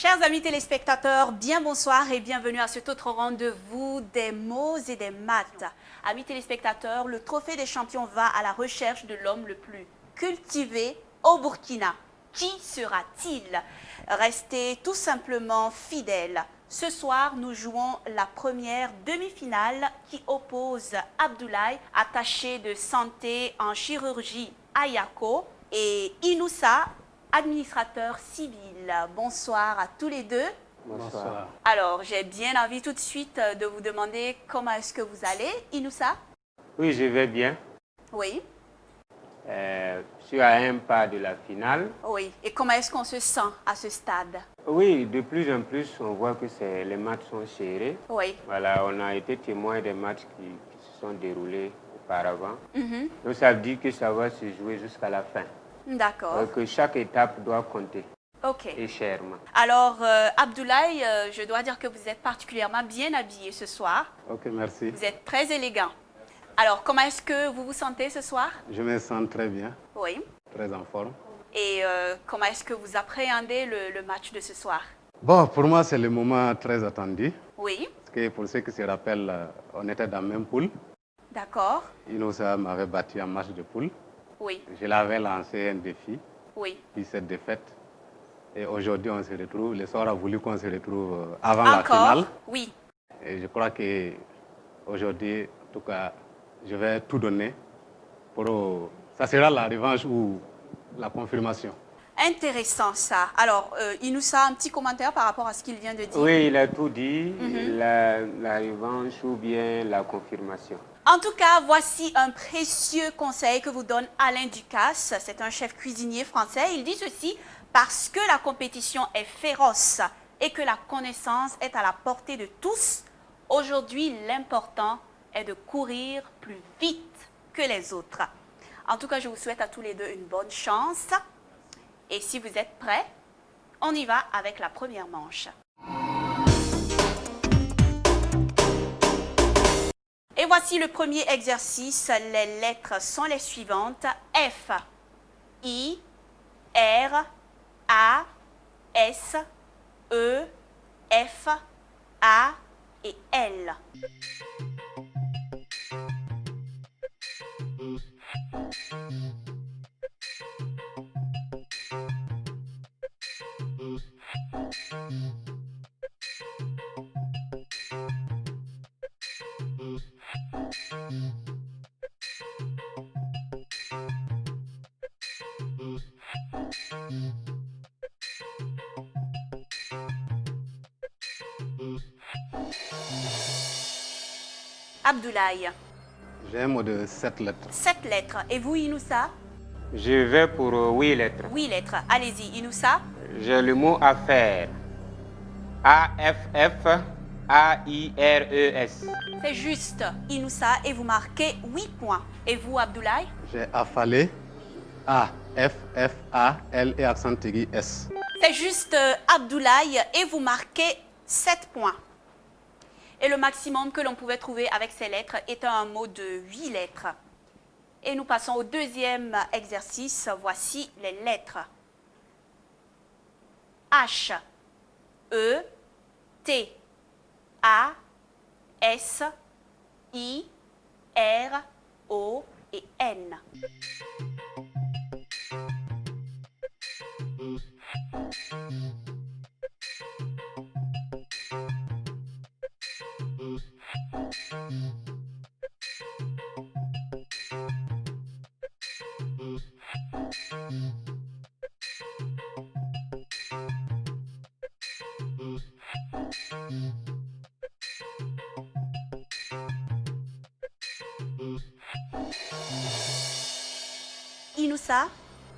Chers amis téléspectateurs, bien bonsoir et bienvenue à cet autre rendez-vous des mots et des maths. Amis téléspectateurs, le trophée des champions va à la recherche de l'homme le plus cultivé au Burkina. Qui sera-t-il? Restez tout simplement fidèles. Ce soir, nous jouons la première demi-finale qui oppose Abdoulaye, attaché de santé en chirurgie à Yako, et Inoussa, administrateur civil. Bonsoir à tous les deux. Bonsoir. Alors, j'ai bien envie tout de suite de vous demander comment est-ce que vous allez, Inoussa? Oui, je vais bien. Oui. Je suis à un pas de la finale. Oui. Et comment est-ce qu'on se sent à ce stade? Oui, de plus en plus, on voit que les matchs sont serrés. Oui. Voilà, on a été témoin des matchs qui se sont déroulés auparavant. Donc, ça veut dire que ça va se jouer jusqu'à la fin. D'accord. Que chaque étape doit compter. Ok. Et chèrement. Alors, Abdoulaye, je dois dire que vous êtes particulièrement bien habillé ce soir. Ok, merci. Vous êtes très élégant. Alors, comment est-ce que vous vous sentez ce soir? Je me sens très bien, Oui. très en forme. Et comment est-ce que vous appréhendez le match de ce soir? Bon, pour moi, c'est le moment très attendu. Oui. Parce que pour ceux qui se rappellent, on était dans la même poule. D'accord. Inoussa m'avait battu en match de poule. Oui. Je l'avais lancé un défi, Oui. puis cette défaite. Et aujourd'hui, on se retrouve. Le soir a voulu qu'on se retrouve avant la finale. Encore? Oui. Et je crois qu'aujourd'hui, en tout cas, je vais tout donner pour... Ça sera la revanche ou la confirmation. Intéressant ça. Alors, Inoussa, un petit commentaire par rapport à ce qu'il vient de dire. Oui, il a tout dit. La revanche ou bien la confirmation. En tout cas, voici un précieux conseil que vous donne Alain Ducasse. C'est un chef cuisinier français. Il dit ceci: parce que la compétition est féroce et que la connaissance est à la portée de tous, aujourd'hui, l'important est de courir plus vite que les autres. En tout cas, je vous souhaite à tous les deux une bonne chance. Et si vous êtes prêts, on y va avec la première manche. Et voici le premier exercice. Les lettres sont les suivantes: F, I, R, A, S, E, F, A et L. Abdoulaye. J'ai un mot de 7 lettres. 7 lettres. Et vous, Inoussa? Je vais pour 8 lettres. 8 lettres. Allez-y, Inoussa. J'ai le mot affaire. A-F-F-A-I-R-E-S. C'est juste, Inoussa, et vous marquez 8 points. Et vous, Abdoulaye? J'ai affalé. A-F-F-A-L et accent aigu S. C'est juste, Abdoulaye, et vous marquez 7 points. Et le maximum que l'on pouvait trouver avec ces lettres est un mot de 8 lettres. Et nous passons au deuxième exercice. Voici les lettres. H, E, T, A, S, I, R, O et N. Inoussa?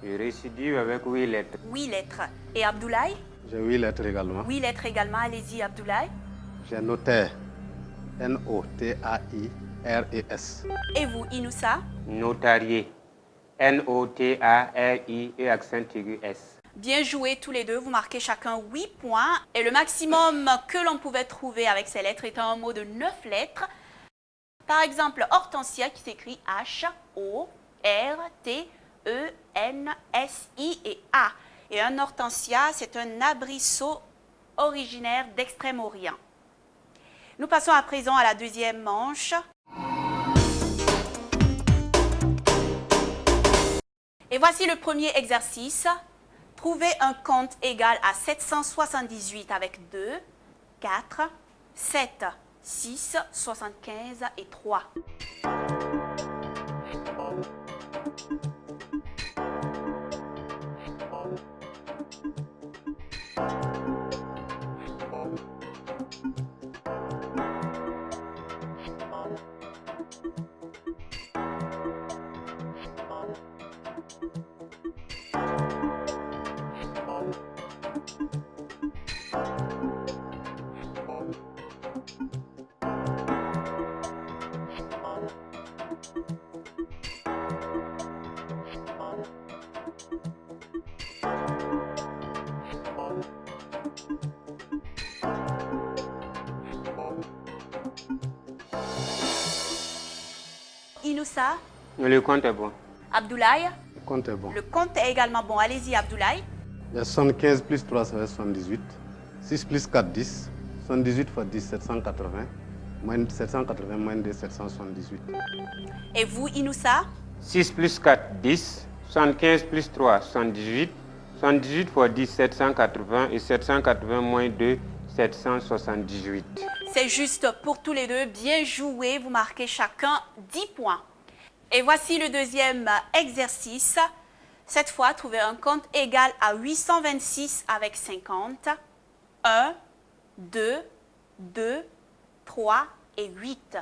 Je récidive avec 8 lettres. 8 lettres. Et Abdoulaye? J'ai 8 lettres également. 8 lettres également. Allez-y, Abdoulaye. J'ai noté N-O-T-A-I-R-E-S. Et vous, Inoussa? Notarié. N-O-T-A-R-I et accent aigu S. Bien joué tous les deux, vous marquez chacun 8 points. Et le maximum que l'on pouvait trouver avec ces lettres était un mot de 9 lettres. Par exemple, Hortensia qui s'écrit H-O-R-T-E-N-S-I et A. Et un hortensia, c'est un arbrisseau originaire d'Extrême-Orient. Nous passons à présent à la deuxième manche. Et voici le premier exercice. Trouvez un compte égal à 778 avec 2, 4, 7, 6, 75 et 3. Inoussa, Le compte est bon. Abdoulaye, Le compte est bon. le compte est également bon. Allez-y, Abdoulaye. Il y a 75 plus 3, ça fait 78. 6 plus 4, 10. 78 fois 10, 780. Moins 780 moins 2, 778. Et vous, Inoussa? 6 plus 4, 10. 75 plus 3, 78. 78 fois 10, 780. Et 780 moins 2, 778. C'est juste pour tous les deux. Bien joué. Vous marquez chacun 10 points. Et voici le deuxième exercice. Cette fois, trouvez un compte égal à 826 avec 50. 1, 2, 2, 3 et 8.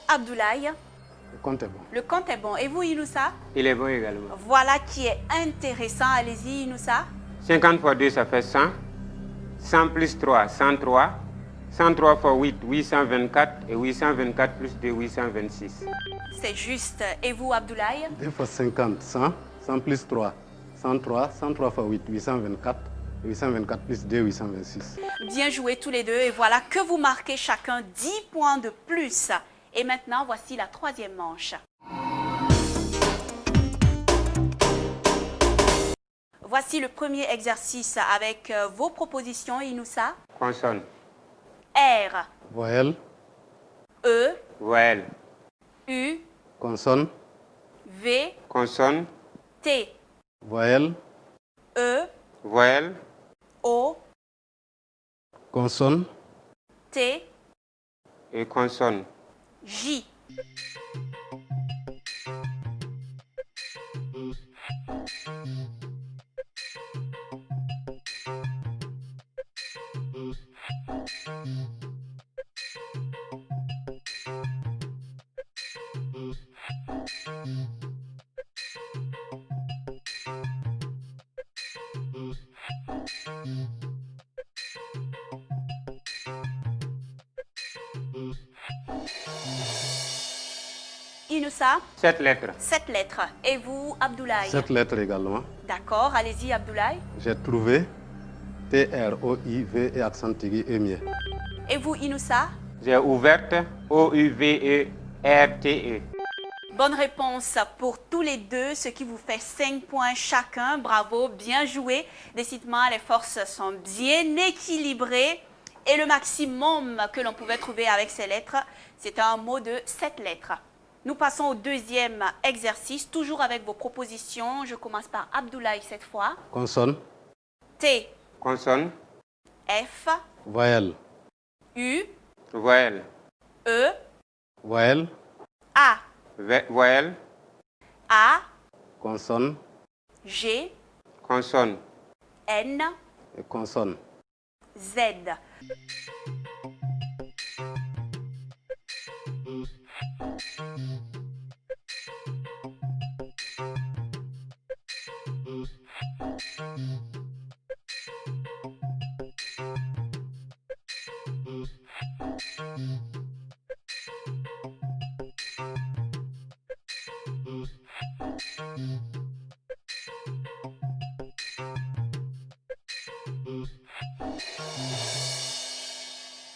Abdoulaye, Le compte est bon. le compte est bon. Et vous, Inoussa? Il est bon également. Voilà qui est intéressant. Allez-y, Inoussa. 50 fois 2, ça fait 100. 100 plus 3, 103. 103 fois 8, 824. Et 824 plus 2, 826. C'est juste. Et vous, Abdoulaye? 2 fois 50, 100. 100 plus 3, 103. 103 fois 8, 824. 824 plus 2, 826. Bien joué tous les deux. Et voilà que vous marquez chacun 10 points de plus. Et maintenant, voici la troisième manche. Voici le premier exercice avec vos propositions, Inoussa. Consonne. R, Voyelle, E, Voyelle. U, consonne, V, Consonne. T, voyelle, E, Voyelle. O, consonne, T, Et consonne. J. Inoussa, 7 lettres. 7 lettres. Et vous, Abdoulaye? 7 lettres également. D'accord, allez-y, Abdoulaye. J'ai trouvé T-R-O-I-V et accent aigu et mieux. Et vous, Inoussa? J'ai ouverte. O-U-V-E-R-T-E. Bonne réponse pour tous les deux, ce qui vous fait 5 points chacun. Bravo, bien joué. Décidément, les forces sont bien équilibrées. Et le maximum que l'on pouvait trouver avec ces lettres, c'était un mot de 7 lettres. Nous passons au deuxième exercice, toujours avec vos propositions. Je commence par Abdoulaye cette fois. Consonne, T, Consonne. F, voyelle, U, Voyelle. E, voyelle, A, Voyelle. A, consonne G, Consonne. N, et consonne. Z.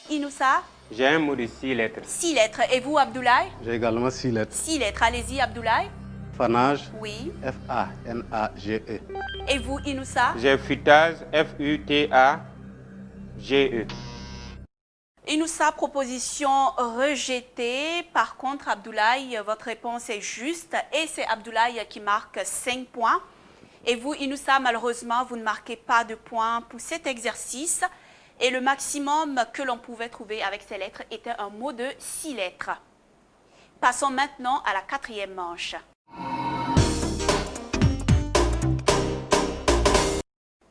Inoussa? J'ai un mot de 6 lettres. 6 lettres. Et vous, Abdoulaye? J'ai également 6 lettres. 6 lettres. Allez-y, Abdoulaye. Fanage, Oui. F-A-N-A-G-E. Et vous, Inoussa? J'ai futage, F-U-T-A-G-E. Inoussa, proposition rejetée. Par contre, Abdoulaye, votre réponse est juste et c'est Abdoulaye qui marque 5 points. Et vous, Inoussa, malheureusement, vous ne marquez pas de points pour cet exercice. Et le maximum que l'on pouvait trouver avec ces lettres était un mot de 6 lettres. Passons maintenant à la 4e manche.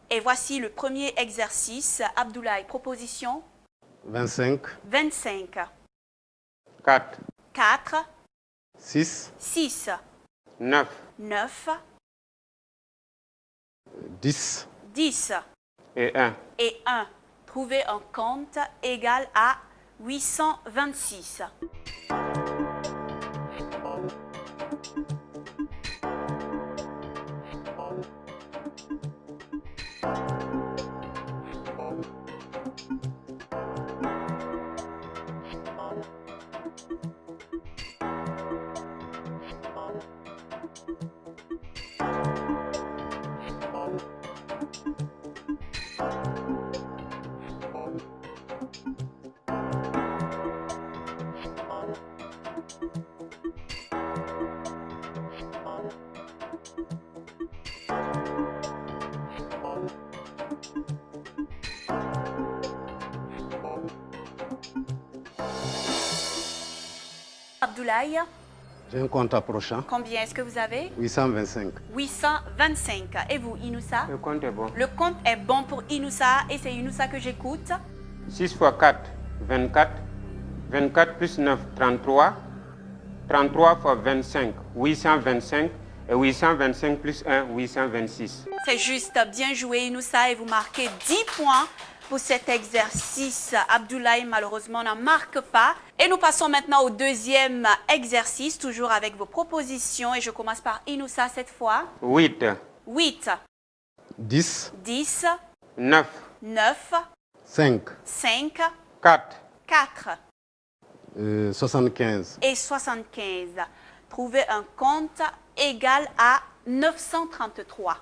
Et voici le premier exercice. Abdoulaye, proposition 25, 25. 4, 4, 6, 6, 9, 9, 10, 10 et 1. et 1. Trouvez un compte égal à 826. Abdoulaye, j'ai un compte approchant, combien est-ce que vous avez? 825. 825. Et vous, Inoussa? Le compte est bon. Le compte est bon pour Inoussa et c'est Inoussa que j'écoute. 6 fois 4, 24. 24 plus 9, 33. 33 fois 25, 825. Et 825 plus 1, 826. C'est juste, bien joué Inoussa et vous marquez 10 points pour cet exercice. Abdoulaye malheureusement n'en marque pas. Et nous passons maintenant au deuxième exercice, toujours avec vos propositions. Et je commence par Inoussa cette fois. 8, 8, 10, 10, 9, 9, 5, 5, 4, 4 75. et 75. Trouvez un compte égal à 933.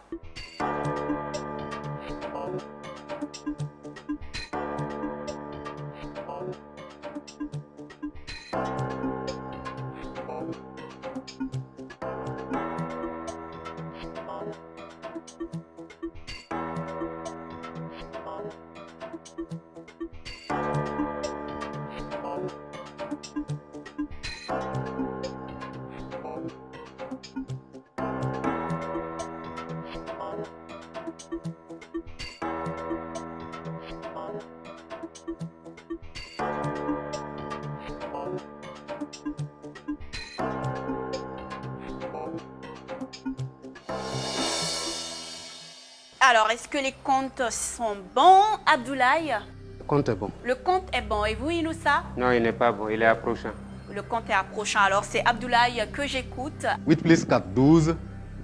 Alors, est-ce que les comptes sont bons, Abdoulaye? Le compte est bon. Le compte est bon. Et vous, Inoussa? Non, il n'est pas bon, il est approchant. Le compte est approchant. Alors, c'est Abdoulaye que j'écoute. 8 plus 4, 12.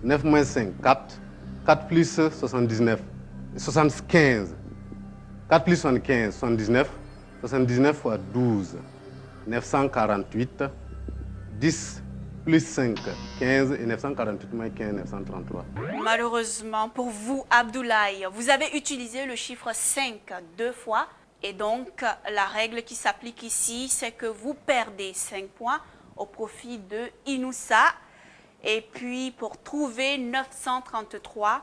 9 moins 5, 4. 4 plus 79, 75. 4 plus 75, 79. 79 fois 12, 948. 10 plus 5, 15. Et 948 moins 15, 933. Malheureusement pour vous, Abdoulaye, vous avez utilisé le chiffre 5 2 fois. Et donc, la règle qui s'applique ici, c'est que vous perdez 5 points au profit de Inoussa. Et puis, pour trouver 933,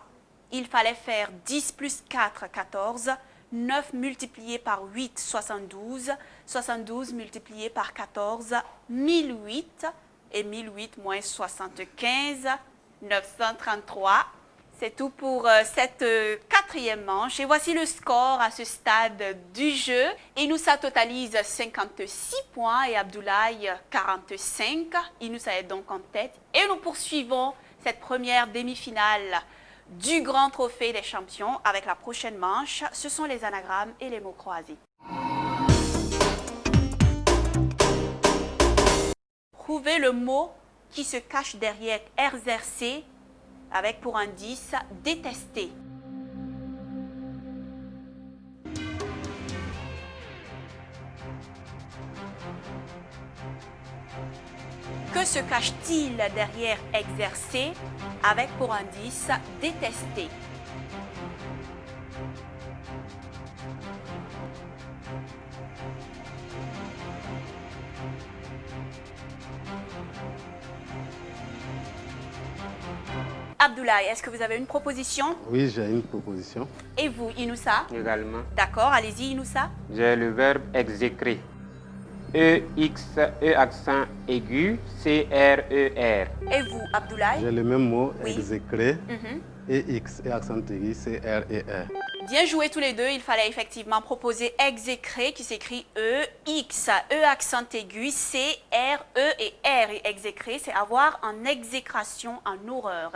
il fallait faire 10 plus 4, 14. 9 multiplié par 8, 72. 72 multiplié par 14, 1008. Et 1008 moins 75, 933. C'est tout pour cette quatrième manche et voici le score à ce stade du jeu. Inoussa totalise 56 points et Abdoulaye 45. Inoussa est donc en tête et nous poursuivons cette première demi-finale du Grand Trophée des Champions avec la prochaine manche. Ce sont les anagrammes et les mots croisés. Trouvez le mot qui se cache derrière exercer avec pour indice détester. Que se cache-t-il derrière exercer avec pour indice détester? Abdoulaye, est-ce que vous avez une proposition? Oui, j'ai une proposition. Et vous, Inoussa? Également. D'accord, allez-y, Inoussa. J'ai le verbe exécrer. E-X, E accent aigu, C-R-E-R. Et vous, Abdoulaye? J'ai le même mot, Oui. exécrer, et X, et accent aigu, C-R-E-R. Bien joué tous les deux, il fallait effectivement proposer exécrer qui s'écrit E, X, E accent aigu, C, R, E et R. Et exécrer, c'est avoir en exécration, en horreur.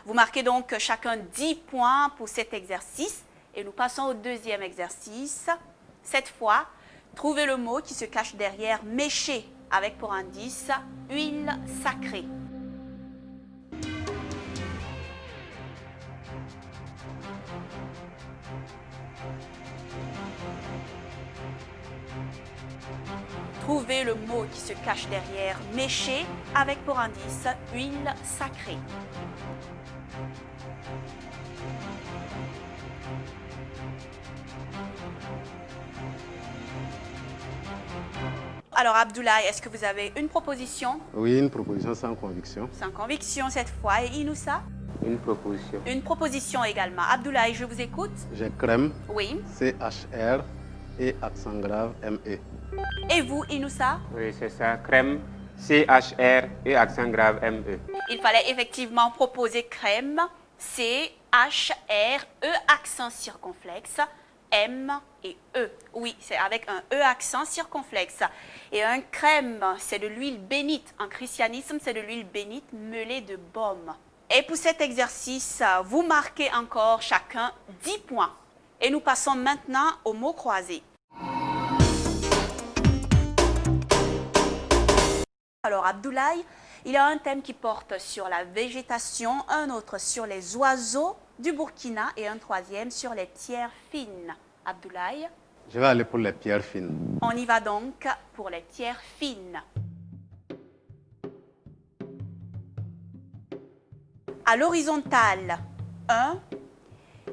Vous marquez donc chacun 10 points pour cet exercice et nous passons au deuxième exercice. Cette fois, trouvez le mot qui se cache derrière mécher avec pour indice huile sacrée. Trouvez le mot qui se cache derrière mécher avec pour indice huile sacrée. Alors Abdoulaye, est-ce que vous avez une proposition? Oui, une proposition sans conviction. Sans conviction cette fois. Et Inoussa? Une proposition. Une proposition également. Abdoulaye, je vous écoute. J'ai crème, Oui. C-H-R, et accent grave, M-E. Et vous, Inoussa? Oui, c'est ça. Crème, C-H-R et accent grave, M-E. Il fallait effectivement proposer crème, C, H, R, E accent circonflexe, M et E. Oui, c'est avec un E accent circonflexe. Et un crème, c'est de l'huile bénite. En christianisme, c'est de l'huile bénite mêlée de baume. Et pour cet exercice, vous marquez encore chacun 10 points. Et nous passons maintenant aux mots croisés. Alors Abdoulaye, il y a un thème qui porte sur la végétation, un autre sur les oiseaux du Burkina et un troisième sur les pierres fines. Abdoulaye, Je vais aller pour les pierres fines. on y va donc pour les pierres fines. À l'horizontale, 1,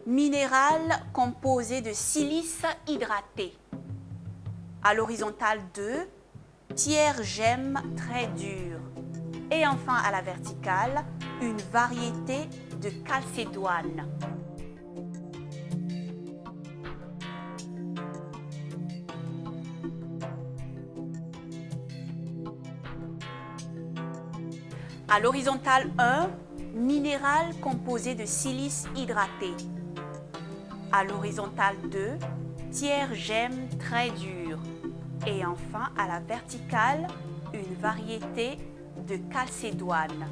minéral composé de silice hydraté. À l'horizontale 2, pierre gemme très dure. Et enfin à la verticale, une variété de calcédoine. À l'horizontale 1, minéral composé de silice hydraté. À l'horizontale 2, pierre gemme très dure. Et enfin, à la verticale, une variété de calcédoine.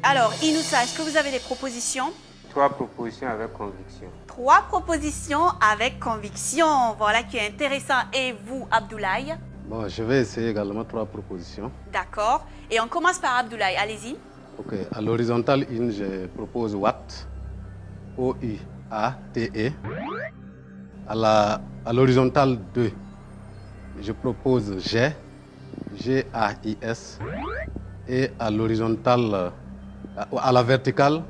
Alors, Inoussa, est-ce que vous avez des propositions? 3 propositions avec conviction. 3 propositions avec conviction. Voilà qui est intéressant. Et vous, Abdoulaye? Bon, je vais essayer également 3 propositions. D'accord. Et on commence par Abdoulaye. Allez-y. Ok, à l'horizontale 1, je propose Watt, O-U-A-T-E. À l'horizontale 2, je propose G, G-A-I-S. Et à l'horizontale, à la verticale,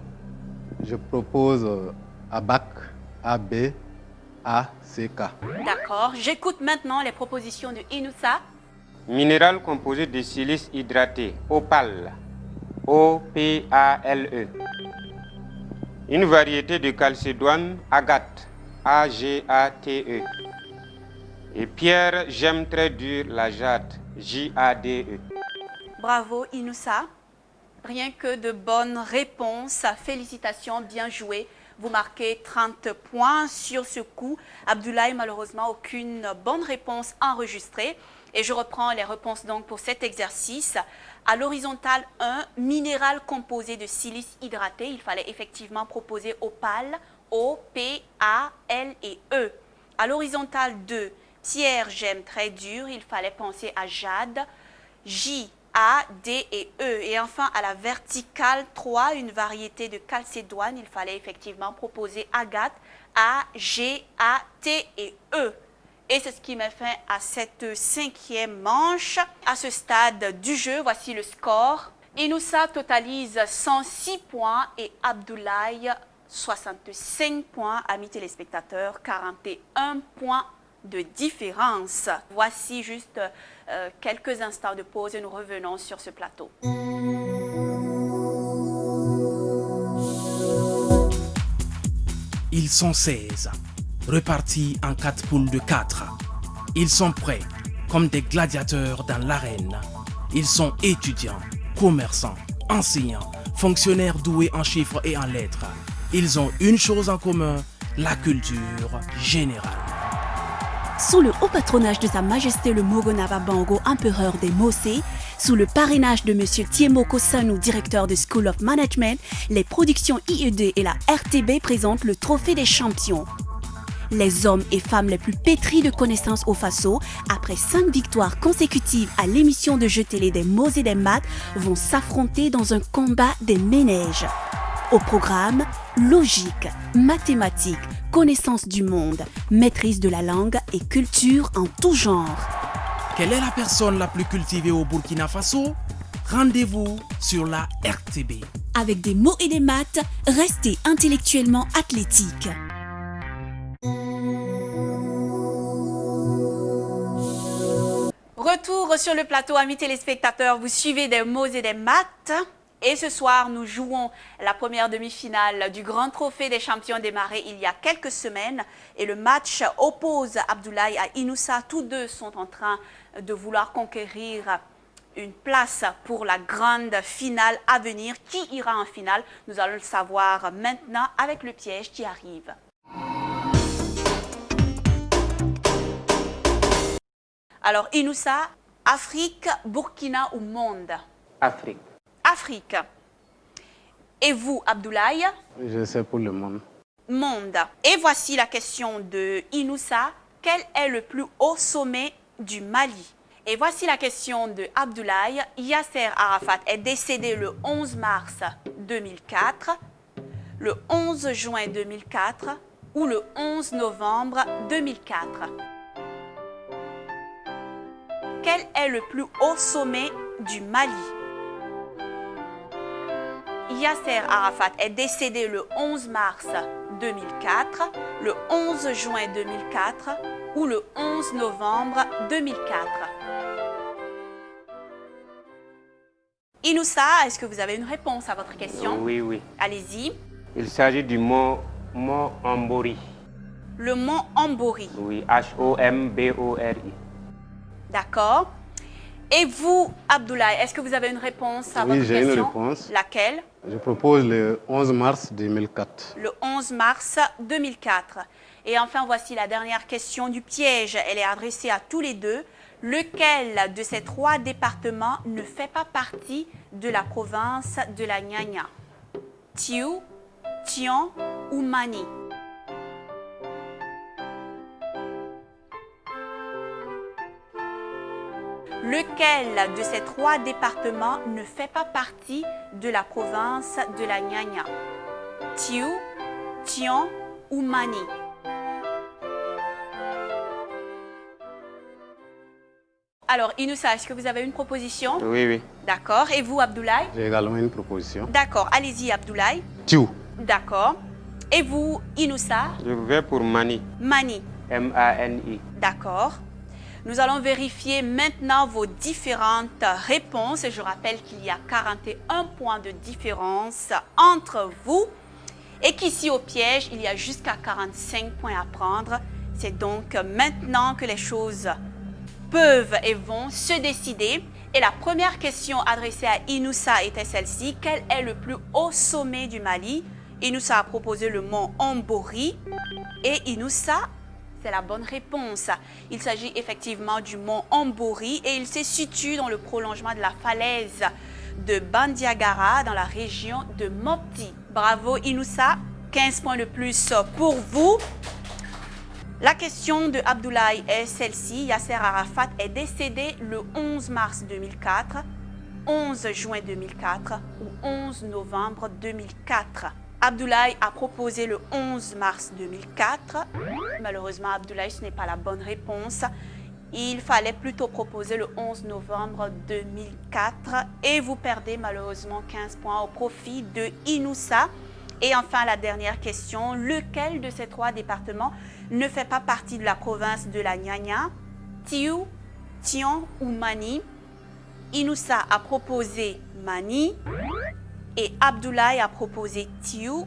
je propose ABAC, A-B-A-C-K. D'accord. J'écoute maintenant les propositions de Inoussa. Minéral composé de silice hydraté, opale, O-P-A-L-E. Une variété de calcédoine, agate, A-G-A-T-E. Et Pierre, j'aime très dur la jade. J-A-D-E. Bravo, Inoussa. Rien que de bonnes réponses. Félicitations, bien joué. Vous marquez 30 points sur ce coup. Abdoulaye, malheureusement, aucune bonne réponse enregistrée. Et je reprends les réponses donc pour cet exercice. À l'horizontale 1, minéral composé de silice hydraté. Il fallait effectivement proposer opale, O, P, A, L et E. À l'horizontale 2, pierre, gemme très dure. Il fallait penser à jade, J, A, D et E. Et enfin, à la verticale 3, une variété de calcédoine. Il fallait effectivement proposer agate, A, G, A, T et E. Et c'est ce qui met fin à cette 5e manche. À ce stade du jeu, voici le score. Inoussa totalise 106 points et Abdoulaye 65 points. Amis téléspectateurs, 41 points de différence. Voici juste quelques instants de pause et nous revenons sur ce plateau. Ils sont 16, repartis en 4 poules de 4. Ils sont prêts, comme des gladiateurs dans l'arène. Ils sont étudiants, commerçants, enseignants, fonctionnaires doués en chiffres et en lettres. Ils ont une chose en commun, la culture générale. Sous le haut patronage de Sa Majesté le Mogonaba Bango, empereur des Mosé, sous le parrainage de M. Tiemoko Sanou, directeur de School of Management, les productions IED et la RTB présentent le Trophée des champions. Les hommes et femmes les plus pétris de connaissances au Faso, après 5 victoires consécutives à l'émission de jeux télé des mots et des maths, vont s'affronter dans un combat des ménèges. Au programme, logique, mathématiques, connaissance du monde, maîtrise de la langue et culture en tout genre. Quelle est la personne la plus cultivée au Burkina Faso? Rendez-vous sur la RTB. Avec des mots et des maths, restez intellectuellement athlétique. Retour sur le plateau, amis téléspectateurs. Vous suivez des mots et des maths. Et ce soir, nous jouons la première demi-finale du Grand Trophée des champions démarré il y a quelques semaines. Et le match oppose Abdoulaye à Inoussa. Tous deux sont en train de vouloir conquérir une place pour la grande finale à venir. Qui ira en finale? Nous allons le savoir maintenant avec le piège qui arrive. Alors, Inoussa, Afrique, Burkina ou monde? Afrique. Afrique. Et vous, Abdoulaye? Je sais pour le monde. Monde. Et voici la question de Inoussa. Quel est le plus haut sommet du Mali? Et voici la question de Abdoulaye. Yasser Arafat est décédé le 11 mars 2004, le 11 juin 2004 ou le 11 novembre 2004. Quel est le plus haut sommet du Mali? Yasser Arafat est décédé le 11 mars 2004, le 11 juin 2004 ou le 11 novembre 2004. Inoussa, est-ce que vous avez une réponse à votre question? Oui, oui. Allez-y. Il s'agit du mont Ambori. Le mont Ambori. Oui, H-O-M-B-O-R-I. D'accord. Et vous, Abdoulaye, est-ce que vous avez une réponse à Oui, votre question? j'ai une réponse. Laquelle? Je propose le 11 mars 2004. Le 11 mars 2004. Et enfin, voici la dernière question du piège. Elle est adressée à tous les deux. Lequel de ces 3 départements ne fait pas partie de la province de la Nyanya? Thiou, Tian ou Mani? Lequel de ces 3 départements ne fait pas partie de la province de la Nyanya? Thiou, Tian ou Mani? Alors, Inoussa, est-ce que vous avez une proposition? Oui, oui. D'accord. Et vous, Abdoulaye? J'ai également une proposition. D'accord. Allez-y, Abdoulaye. Thiou. D'accord. Et vous, Inoussa? Je vais pour Mani. Mani. M-A-N-I. D'accord. Nous allons vérifier maintenant vos différentes réponses. Et je rappelle qu'il y a 41 points de différence entre vous. Et qu'ici, au piège, il y a jusqu'à 45 points à prendre. C'est donc maintenant que les choses peuvent et vont se décider. Et la première question adressée à Inoussa était celle-ci. Quel est le plus haut sommet du Mali? Inoussa a proposé le mont Ambori. Et Inoussa, c'est la bonne réponse. Il s'agit effectivement du mont Ambori et il se situe dans le prolongement de la falaise de Bandiagara dans la région de Mopti. Bravo Inoussa, 15 points de plus pour vous. La question de Abdoulaye est celle-ci. Yasser Arafat est décédé le 11 mars 2004, 11 juin 2004 ou 11 novembre 2004. Abdoulaye a proposé le 11 mars 2004. Malheureusement, Abdoulaye, ce n'est pas la bonne réponse. Il fallait plutôt proposer le 11 novembre 2004. Et vous perdez malheureusement 15 points au profit de Inoussa. Et enfin, la dernière question, lequel de ces trois départements ne fait pas partie de la province de la Nyanya? Tiou, Tian ou Mani? Inoussa a proposé Mani et Abdoulaye a proposé Tiou.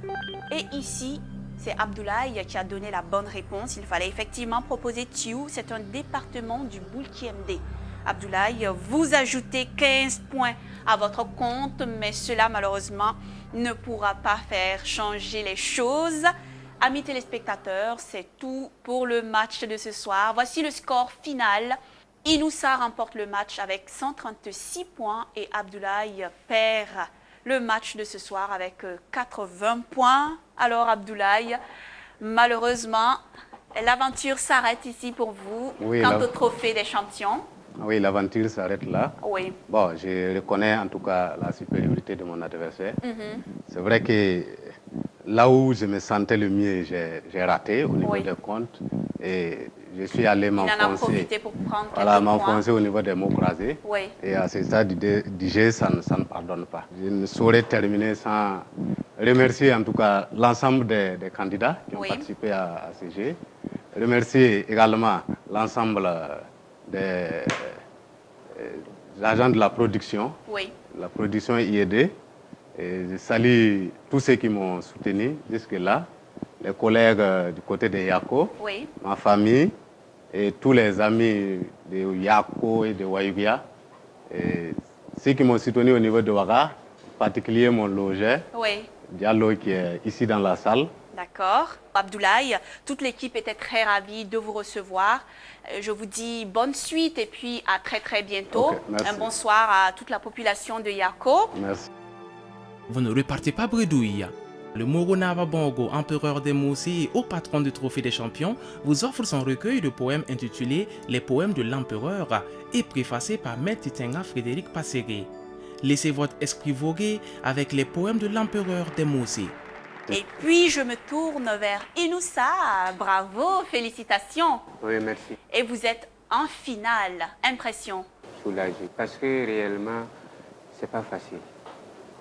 Et ici, c'est Abdoulaye qui a donné la bonne réponse. Il fallait effectivement proposer Tiou. C'est un département du Boulkiemde. Abdoulaye, vous ajoutez 15 points à votre compte, mais cela malheureusement ne pourra pas faire changer les choses. Amis téléspectateurs, c'est tout pour le match de ce soir. Voici le score final. Inoussa remporte le match avec 136 points et Abdoulaye perd le match de ce soir avec 80 points. Alors Abdoulaye, malheureusement, l'aventure s'arrête ici pour vous. Oui, quant au trophée des champions. Oui, l'aventure s'arrête là. Oui. Bon, je reconnais en tout cas la supériorité de mon adversaire. C'est vrai que là où je me sentais le mieux, j'ai raté au niveau des comptes. Et je suis allé m'enfoncer. Il en a profité pour prendre voilà, quelques points. m'enfoncer au niveau des mots croisés. Oui. Et à ce stade du jeu, ça ne pardonne pas. Je ne saurais terminer sans remercier en tout cas l'ensemble des candidats qui ont participé à ce jeu. Remercier également l'ensemble des agents de la production, la production IED. Et je salue tous ceux qui m'ont soutenu jusque-là, les collègues du côté de Yako, ma famille et tous les amis de Yako et de Wayugia. Et ceux qui m'ont soutenu au niveau de Ouaga, en particulier mon logeur, Diallo qui est ici dans la salle. D'accord. Abdoulaye, toute l'équipe était très ravie de vous recevoir. Je vous dis bonne suite et puis à très bientôt. Un bonsoir à toute la population de Yako. Merci. Vous ne repartez pas bredouille. Le Mogonaba Bongo, empereur des Mossi et haut patron du Trophée des Champions, vous offre son recueil de poèmes intitulé Les poèmes de l'empereur et préfacé par Maître Titenga Frédéric Passeré. Laissez votre esprit voguer avec les poèmes de l'empereur des Mossi. Et puis, je me tourne vers Inoussa. Bravo, félicitations. Oui, merci. Et vous êtes en finale. Impression? Soulagé, parce que réellement, c'est pas facile.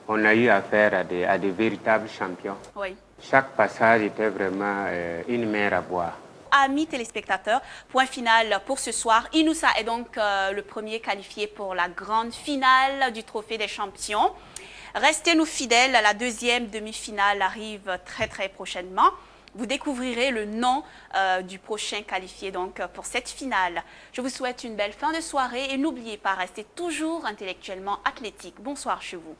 On a eu affaire à des véritables champions. Oui. Chaque passage était vraiment une mer à boire. Amis téléspectateurs, point final pour ce soir. Inoussa est donc le premier qualifié pour la grande finale du Trophée des Champions. Restez-nous fidèles, la deuxième demi-finale arrive très prochainement. Vous découvrirez le nom du prochain qualifié donc, pour cette finale. Je vous souhaite une belle fin de soirée et n'oubliez pas, restez toujours intellectuellement athlétique. Bonsoir chez vous.